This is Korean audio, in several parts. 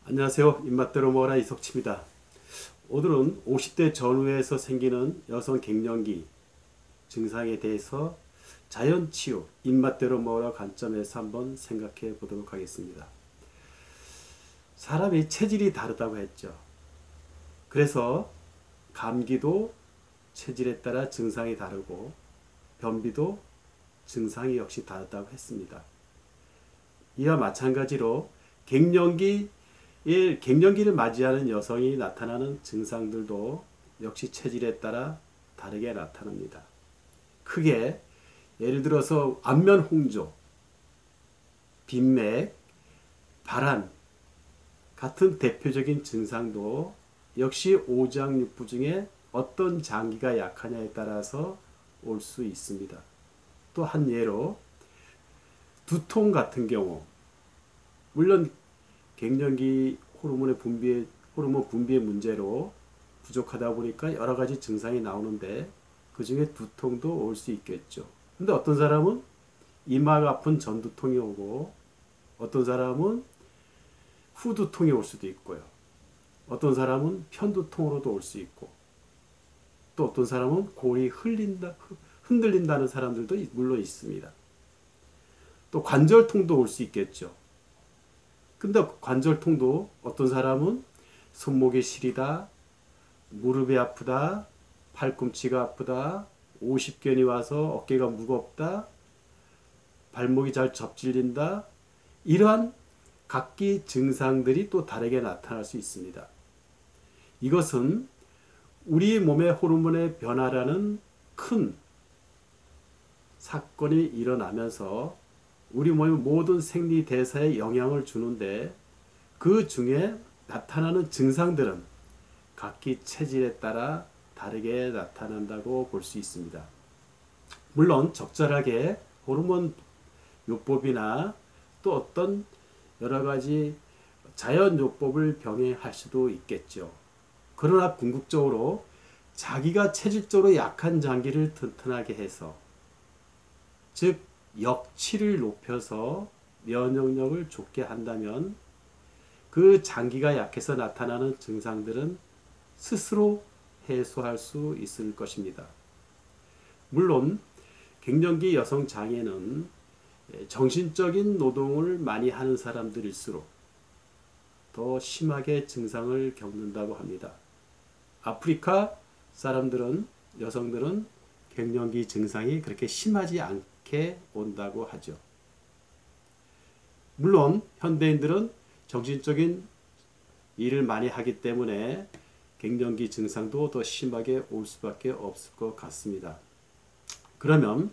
안녕하세요. 입맛대로 먹어라 이석치입니다. 오늘은 50대 전후에서 생기는 여성 갱년기 증상에 대해서 자연치유, 입맛대로 먹어라 관점에서 한번 생각해 보도록 하겠습니다. 사람이 체질이 다르다고 했죠. 그래서 감기도 체질에 따라 증상이 다르고 변비도 증상이 역시 다르다고 했습니다. 이와 마찬가지로 갱년기를 맞이하는 여성이 나타나는 증상들도 역시 체질에 따라 다르게 나타납니다. 크게 예를 들어서 안면 홍조, 빈맥, 발한 같은 대표적인 증상도 역시 오장육부 중에 어떤 장기가 약하냐에 따라서 올 수 있습니다. 또 한 예로 두통 같은 경우, 물론 갱년기 호르몬 분비의 문제로 부족하다 보니까 여러 가지 증상이 나오는데 그 중에 두통도 올 수 있겠죠. 근데 어떤 사람은 이마가 아픈 전두통이 오고 어떤 사람은 후두통이 올 수도 있고요. 어떤 사람은 편두통으로도 올 수 있고 또 어떤 사람은 골이 흔들린다는 사람들도 물론 있습니다. 또 관절통도 올 수 있겠죠. 근데 관절통도 어떤 사람은 손목이 시리다, 무릎이 아프다, 팔꿈치가 아프다, 오십견이 와서 어깨가 무겁다, 발목이 잘 접질린다, 이러한 각기 증상들이 또 다르게 나타날 수 있습니다. 이것은 우리 몸의 호르몬의 변화라는 큰 사건이 일어나면서 우리 몸의 모든 생리 대사에 영향을 주는데 그 중에 나타나는 증상들은 각기 체질에 따라 다르게 나타난다고 볼 수 있습니다. 물론 적절하게 호르몬 요법이나 또 어떤 여러 가지 자연 요법을 병행할 수도 있겠죠. 그러나 궁극적으로 자기가 체질적으로 약한 장기를 튼튼하게 해서 즉 역치를 높여서 면역력을 좋게 한다면 그 장기가 약해서 나타나는 증상들은 스스로 해소할 수 있을 것입니다. 물론 갱년기 여성 장애는 정신적인 노동을 많이 하는 사람들일수록 더 심하게 증상을 겪는다고 합니다. 아프리카 여성들은 갱년기 증상이 그렇게 심하지 않게 온다고 하죠. 물론 현대인들은 정신적인 일을 많이 하기 때문에 갱년기 증상도 더 심하게 올 수밖에 없을 것 같습니다. 그러면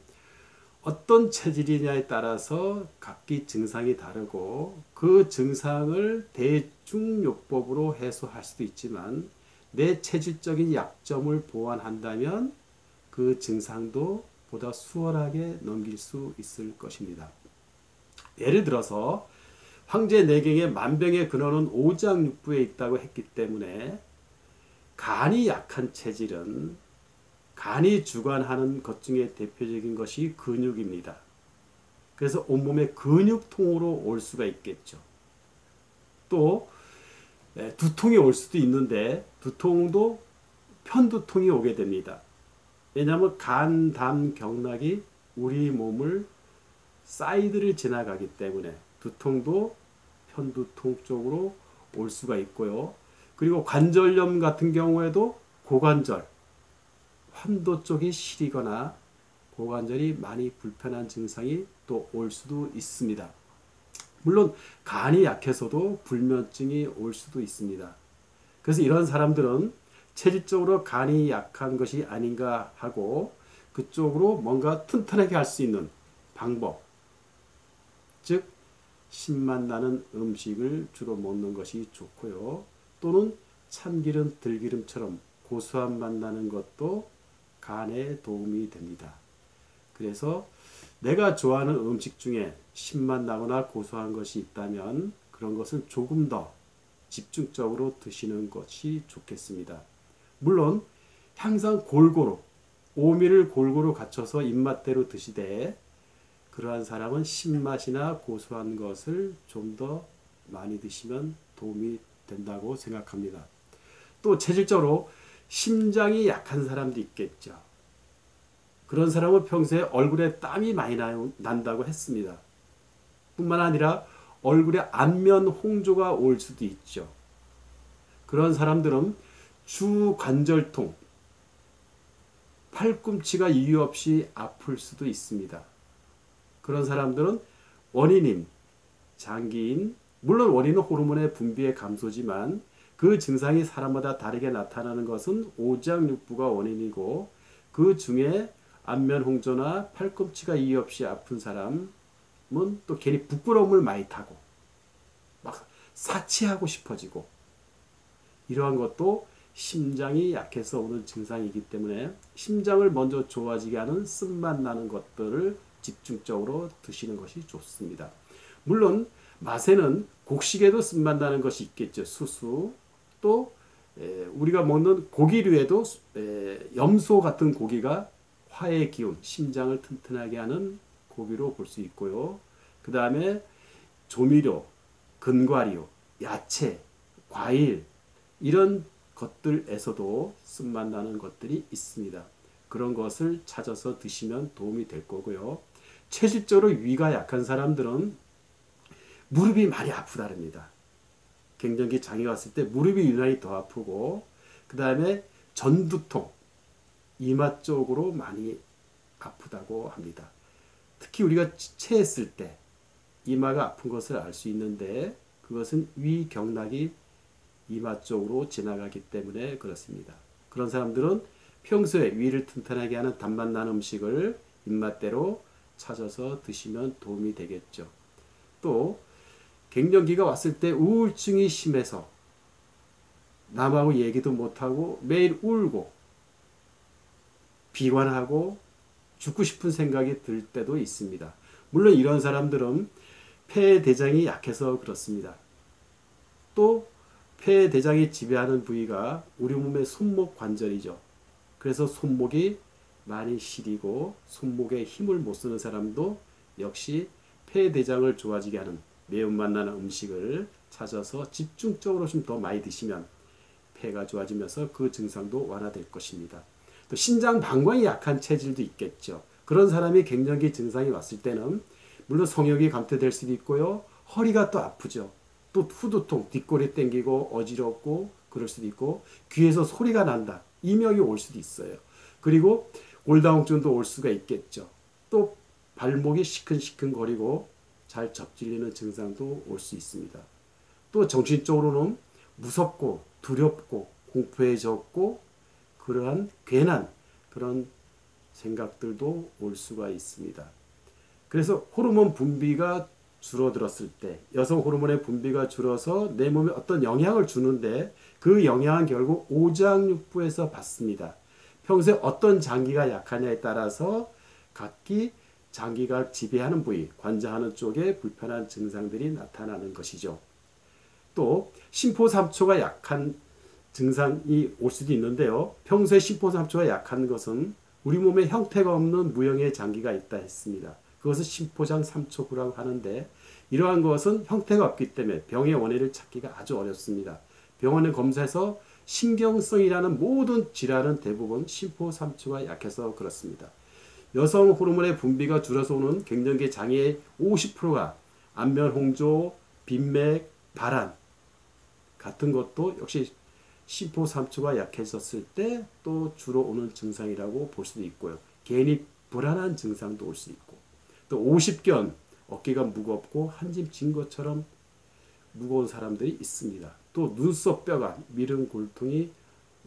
어떤 체질이냐에 따라서 각기 증상이 다르고 그 증상을 대중요법으로 해소할 수도 있지만 내 체질적인 약점을 보완한다면 그 증상도 보다 수월하게 넘길 수 있을 것입니다. 예를 들어서 황제 내경의 만병의 근원은 오장육부에 있다고 했기 때문에 간이 약한 체질은 간이 주관하는 것 중에 대표적인 것이 근육입니다. 그래서 온몸의 근육통으로 올 수가 있겠죠. 또 두통이 올 수도 있는데 두통도 편두통이 오게 됩니다. 왜냐하면 간, 담, 경락이 우리 몸을 사이드를 지나가기 때문에 두통도 편두통 쪽으로 올 수가 있고요. 그리고 관절염 같은 경우에도 고관절, 환도 쪽이 시리거나 고관절이 많이 불편한 증상이 또 올 수도 있습니다. 물론 간이 약해서도 불면증이 올 수도 있습니다. 그래서 이런 사람들은 체질적으로 간이 약한 것이 아닌가 하고 그쪽으로 뭔가 튼튼하게 할 수 있는 방법, 즉 신맛 나는 음식을 주로 먹는 것이 좋고요. 또는 참기름, 들기름처럼 고소한 맛 나는 것도 간에 도움이 됩니다. 그래서 내가 좋아하는 음식 중에 신맛 나거나 고소한 것이 있다면 그런 것을 조금 더 집중적으로 드시는 것이 좋겠습니다. 물론 항상 오미를 골고루 갖춰서 입맛대로 드시되 그러한 사람은 신맛이나 고소한 것을 좀 더 많이 드시면 도움이 된다고 생각합니다. 또 체질적으로 심장이 약한 사람도 있겠죠. 그런 사람은 평소에 얼굴에 땀이 많이 난다고 했습니다. 뿐만 아니라 얼굴에 안면 홍조가 올 수도 있죠. 그런 사람들은 주관절통, 팔꿈치가 이유 없이 아플 수도 있습니다. 그런 사람들은 원인인 장기인, 물론 원인은 호르몬의 분비의 감소지만 그 증상이 사람마다 다르게 나타나는 것은 오장육부가 원인이고, 그 중에 안면 홍조나 팔꿈치가 이유 없이 아픈 사람은 또 괜히 부끄러움을 많이 타고 막 사치하고 싶어지고, 이러한 것도 심장이 약해서 오는 증상이기 때문에 심장을 먼저 좋아지게 하는 쓴맛 나는 것들을 집중적으로 드시는 것이 좋습니다. 물론 맛에는 곡식에도 쓴맛 나는 것이 있겠죠. 수수, 또 우리가 먹는 고기류에도 염소 같은 고기가 화의 기운, 심장을 튼튼하게 하는 고기로 볼 수 있고요. 그 다음에 조미료, 근과류, 야채, 과일, 이런 것들에서도 쓴맛 나는 것들이 있습니다. 그런 것을 찾아서 드시면 도움이 될 거고요. 체질적으로 위가 약한 사람들은 무릎이 많이 아프다릅니다. 갱년기 장애 왔을 때 무릎이 유난히 더 아프고, 그 다음에 전두통, 이마 쪽으로 많이 아프다고 합니다. 특히 우리가 체했을 때 이마가 아픈 것을 알 수 있는데, 그것은 위경락이 이마 쪽으로 지나가기 때문에 그렇습니다. 그런 사람들은 평소에 위를 튼튼하게 하는 단맛 나는 음식을 입맛대로 찾아서 드시면 도움이 되겠죠. 또 갱년기가 왔을 때 우울증이 심해서 남하고 얘기도 못하고 매일 울고 비관하고 죽고 싶은 생각이 들 때도 있습니다. 물론 이런 사람들은 폐대장이 약해서 그렇습니다. 또 폐대장이 지배하는 부위가 우리 몸의 손목 관절이죠. 그래서 손목이 많이 시리고 손목에 힘을 못 쓰는 사람도 역시 폐대장을 좋아지게 하는 매운맛 나는 음식을 찾아서 집중적으로 좀 더 많이 드시면 폐가 좋아지면서 그 증상도 완화될 것입니다. 또 신장 방광이 약한 체질도 있겠죠. 그런 사람이 갱년기 증상이 왔을 때는 물론 성욕이 감퇴될 수도 있고요. 허리가 또 아프죠. 또 후두통, 뒷골이 땡기고 어지럽고 그럴 수도 있고, 귀에서 소리가 난다, 이명이 올 수도 있어요. 그리고 골다공증도 올 수가 있겠죠. 또 발목이 시큰시큰거리고 잘 접질리는 증상도 올 수 있습니다. 또 정신적으로는 무섭고 두렵고 공포해졌고 그러한 괜한 그런 생각들도 올 수가 있습니다. 그래서 호르몬 분비가 줄어들었을 때, 여성 호르몬의 분비가 줄어서 내 몸에 어떤 영향을 주는데, 그 영향은 결국 오장육부에서 받습니다. 평소에 어떤 장기가 약하냐에 따라서 각기 장기가 지배하는 부위, 관장하는 쪽에 불편한 증상들이 나타나는 것이죠. 또 심포삼초가 약한 증상이 올 수도 있는데요. 평소에 심포삼초가 약한 것은 우리 몸에 형태가 없는 무형의 장기가 있다 했습니다. 그것을 심포장 삼초구라고 하는데, 이러한 것은 형태가 없기 때문에 병의 원인을 찾기가 아주 어렵습니다. 병원에 검사해서 신경성이라는 모든 질환은 대부분 심포삼초가 약해서 그렇습니다. 여성 호르몬의 분비가 줄어서 오는 갱년기 장애의 50%가 안면 홍조, 빈맥, 발한 같은 것도 역시 심포삼초가 약해졌을 때 또 주로 오는 증상이라고 볼 수도 있고요. 괜히 불안한 증상도 올 수 있고, 또 50견, 어깨가 무겁고 한짐 진 것처럼 무거운 사람들이 있습니다. 또 눈썹 뼈가 미른 골통이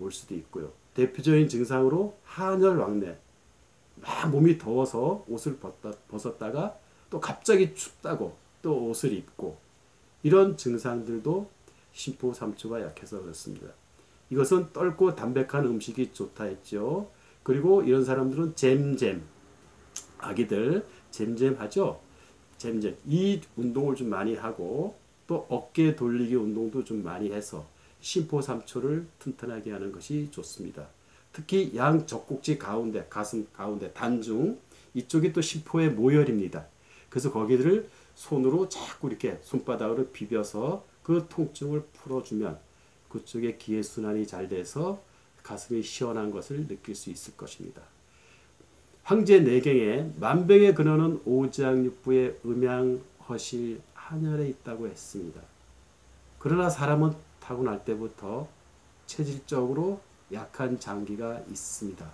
올 수도 있고요. 대표적인 증상으로 한열 왕래, 막 몸이 더워서 옷을 벗었다가 또 갑자기 춥다고 또 옷을 입고, 이런 증상들도 심포삼초가 약해서 그렇습니다. 이것은 떫고 담백한 음식이 좋다 했죠. 그리고 이런 사람들은 잼잼, 아기들 잼잼 하죠. 잼잼, 이 운동을 좀 많이 하고 또 어깨 돌리기 운동도 좀 많이 해서 심포삼초를 튼튼하게 하는 것이 좋습니다. 특히 양 젖꼭지 가운데, 가슴 가운데, 단중 이쪽이 또 심포의 모혈입니다. 그래서 거기를 손으로 자꾸 이렇게 손바닥으로 비벼서 그 통증을 풀어주면 그쪽에 기혈순환이 잘 돼서 가슴이 시원한 것을 느낄 수 있을 것입니다. 황제 내경에 만병의 근원은 오장육부의 음양, 허실, 한혈에 있다고 했습니다. 그러나 사람은 타고날 때부터 체질적으로 약한 장기가 있습니다.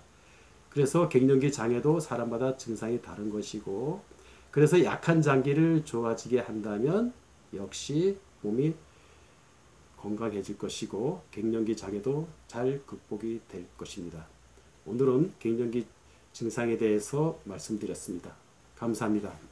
그래서 갱년기 장애도 사람마다 증상이 다른 것이고, 그래서 약한 장기를 좋아지게 한다면 역시 몸이 건강해질 것이고 갱년기 장애도 잘 극복이 될 것입니다. 오늘은 갱년기 증상에 대해서 말씀드렸습니다. 감사합니다.